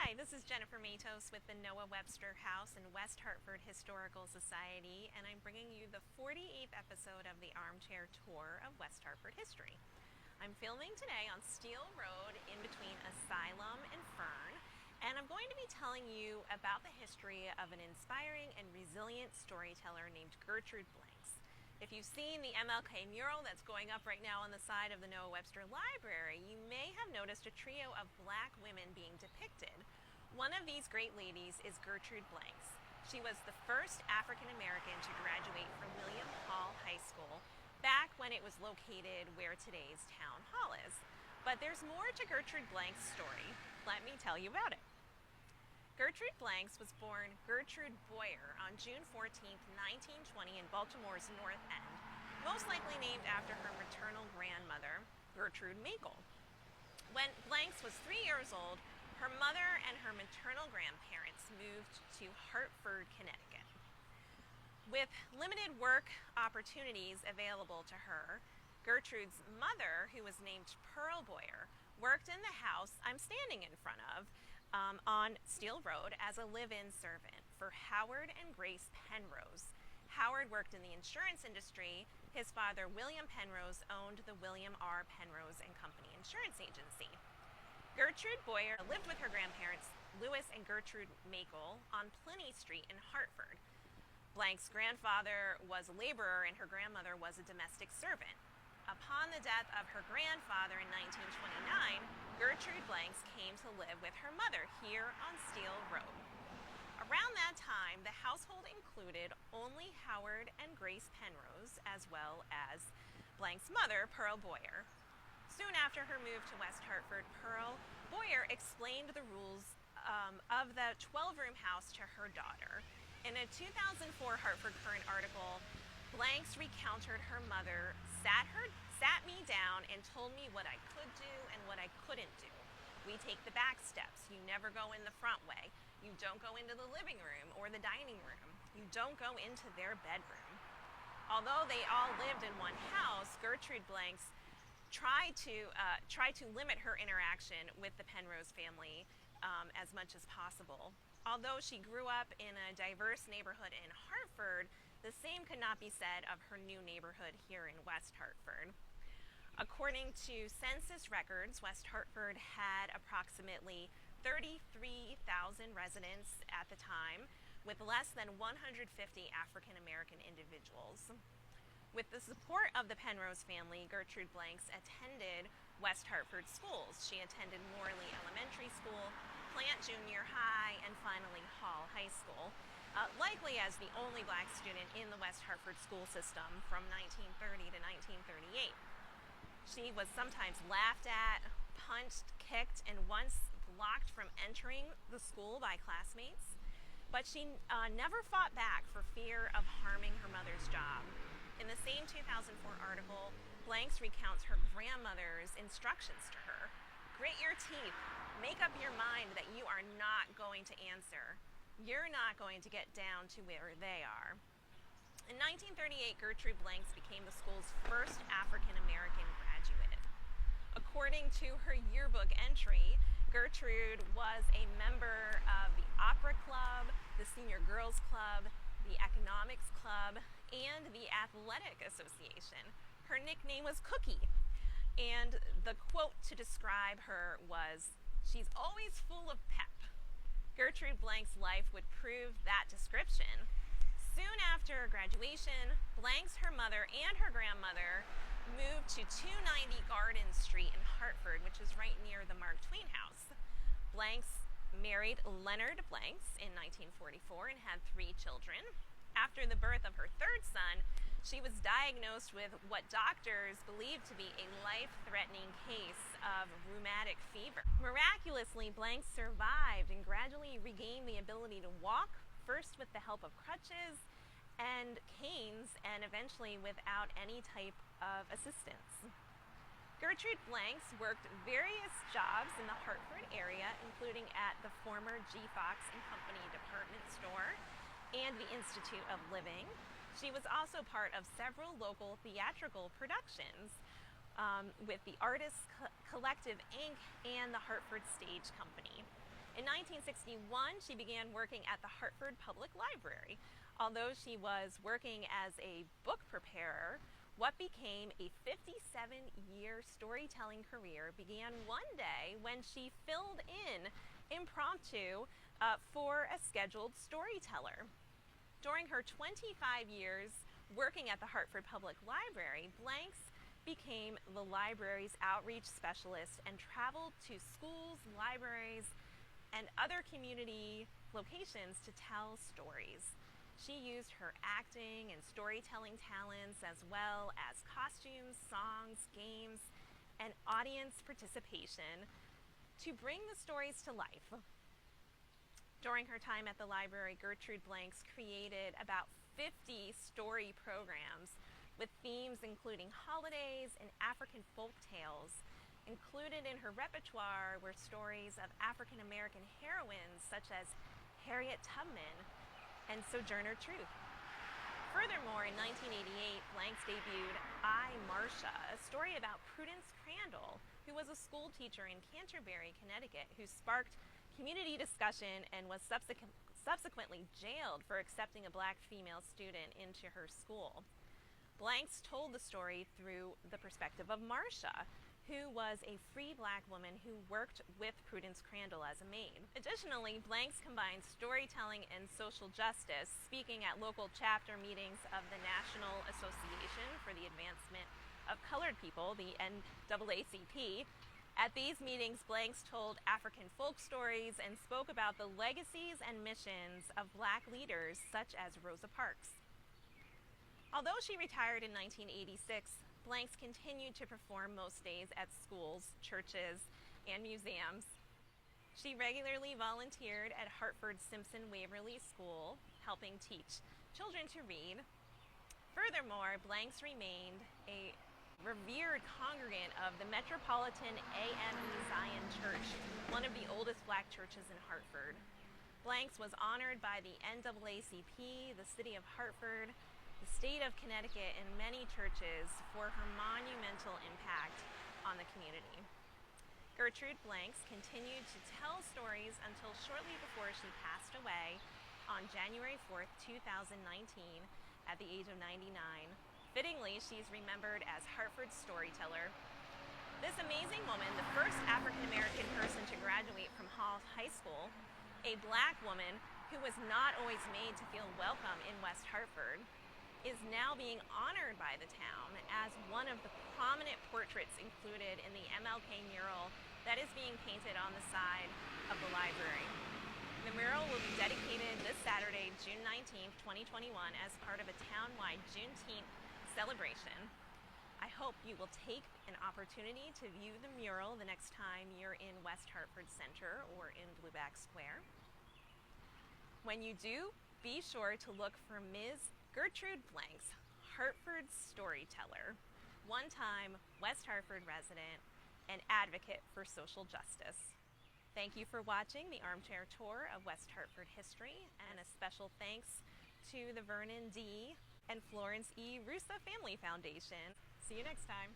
Hi, this is Jennifer Matos with the Noah Webster House and West Hartford Historical Society, and I'm bringing you the 48th episode of the Armchair tour of West Hartford history. I'm filming today on Steel Road in between Asylum and Fern, and I'm going to be telling you about the history of an inspiring and resilient storyteller named Gertrude Blanks. If you've seen the MLK mural that's going up right now on the side of the Noah Webster Library, you may have noticed a trio of black women being depicted. One of these great ladies is Gertrude Blanks. She was the first African American to graduate from William Hall High School back when it was located where today's town hall is. But there's more to Gertrude Blanks' story. Let me tell you about it. Gertrude Blanks was born Gertrude Boyer on June 14, 1920 in Baltimore's North End, most likely named after her maternal grandmother, Gertrude Makel. When Blanks was 3 years old, her mother and her maternal grandparents moved to Hartford, Connecticut. With limited work opportunities available to her, Gertrude's mother, who was named Pearl Boyer, worked in the house I'm standing in front of on Steel Road as a live-in servant for Howard and Grace Penrose. Howard worked in the insurance industry. His father, William Penrose, owned the William R. Penrose and Company Insurance Agency. Gertrude Boyer lived with her grandparents, Louis and Gertrude Makel, on Pliny Street in Hartford. Blank's grandfather was a laborer and her grandmother was a domestic servant. Upon the death of her grandfather in 1929, Gertrude Blanks came to live with her mother here on Steel Road. Around that time, the household included only Howard and Grace Penrose, as well as Blank's mother, Pearl Boyer. Soon after her move to West Hartford, Pearl Boyer explained the rules of the 12-room house to her daughter. In a 2004 Hartford Current article, Blanks recounted her mother sat me down and told me what I could do and what I couldn't do. We take the back steps. You never go in the front way. You don't go into the living room or the dining room. You don't go into their bedroom. Although they all lived in one house, Gertrude Blanks tried to limit her interaction with the Penrose family as much as possible. Although she grew up in a diverse neighborhood in Hartford, the same could not be said of her new neighborhood here in West Hartford. According to census records, West Hartford had approximately 33,000 residents at the time, with less than 150 African American individuals. With the support of the Penrose family, Gertrude Blanks attended West Hartford schools. She attended Morley Elementary School, Plant Junior High, and finally Hall High School, likely as the only black student in the West Hartford school system from 1930 to 1938. She was sometimes laughed at, punched, kicked, and once blocked from entering the school by classmates, but she never fought back for fear of harming her mother's job. In the same 2004 article, Blanks recounts her grandmother's instructions to her. Grit your teeth. Make up your mind that you are not going to answer. You're not going to get down to where they are. In 1938, Gertrude Blanks became the school's first African American graduate. According to her yearbook entry, Gertrude was a member of the Opera Club, the Senior Girls Club, the Economics Club, and the Athletic Association. Her nickname was Cookie, and the quote to describe her was, "She's always full of pep." Gertrude Blanks' life would prove that description. Soon after graduation, Blanks, her mother, and her grandmother moved to 290 Garden Street in Hartford, which is right near the Mark Twain House. Blanks married Leonard Blanks in 1944 and had 3 children. After the birth of her third son, she was diagnosed with what doctors believed to be a life-threatening case of rheumatic fever. Miraculously, Blanks survived and gradually regained the ability to walk, first with the help of crutches and canes, and eventually without any type of assistance. Gertrude Blanks worked various jobs in the Hartford area, including at the former G. Fox and Company department store and the Institute of Living. She was also part of several local theatrical productions with the Artists Collective, Inc. and the Hartford Stage Company. In 1961, she began working at the Hartford Public Library. Although she was working as a book preparer, what became a 57-year storytelling career began one day when she filled in impromptu for a scheduled storyteller. During her 25 years working at the Hartford Public Library, Blanks became the library's outreach specialist and traveled to schools, libraries, and other community locations to tell stories. She used her acting and storytelling talents as well as costumes, songs, games, and audience participation to bring the stories to life. During her time at the library, Gertrude Blanks created about 50 story programs with themes including holidays and African folk tales. Included in her repertoire were stories of African American heroines such as Harriet Tubman and Sojourner Truth. Furthermore, in 1988, Blanks debuted I, Marcia, a story about Prudence Crandall, who was a school teacher in Canterbury, Connecticut, who sparked community discussion and was subsequently jailed for accepting a black female student into her school. Blanks told the story through the perspective of Marcia, who was a free black woman who worked with Prudence Crandall as a maid. Additionally, Blanks combined storytelling and social justice, speaking at local chapter meetings of the National Association for the Advancement of Colored People, the NAACP. At these meetings, Blanks told African folk stories and spoke about the legacies and missions of black leaders such as Rosa Parks. Although she retired in 1986, Blanks continued to perform most days at schools, churches, and museums. She regularly volunteered at Hartford Simpson Waverly School, helping teach children to read. Furthermore, Blanks remained a revered congregant of the Metropolitan AME Zion Church, one of the oldest black churches in Hartford. Blanks was honored by the NAACP, the City of Hartford, the state of Connecticut, and many churches for her monumental impact on the community. Gertrude Blanks continued to tell stories until shortly before she passed away on January 4th, 2019, at the age of 99. Fittingly, she's remembered as Hartford's Storyteller. This amazing woman, the first African-American person to graduate from Hall High School, a black woman who was not always made to feel welcome in West Hartford, is now being honored by the town as one of the prominent portraits included in the MLK mural that is being painted on the side of the library. The mural will be dedicated this Saturday, June 19th, 2021, as part of a town-wide Juneteenth celebration. I hope you will take an opportunity to view the mural the next time you're in West Hartford Center or in Blueback Square. When you do, be sure to look for Ms. Gertrude Blanks, Hartford's Storyteller, one-time West Hartford resident and advocate for social justice. Thank you for watching the Armchair Tour of West Hartford history, and a special thanks to the Vernon D. and Florence E. Russo Family Foundation. See you next time.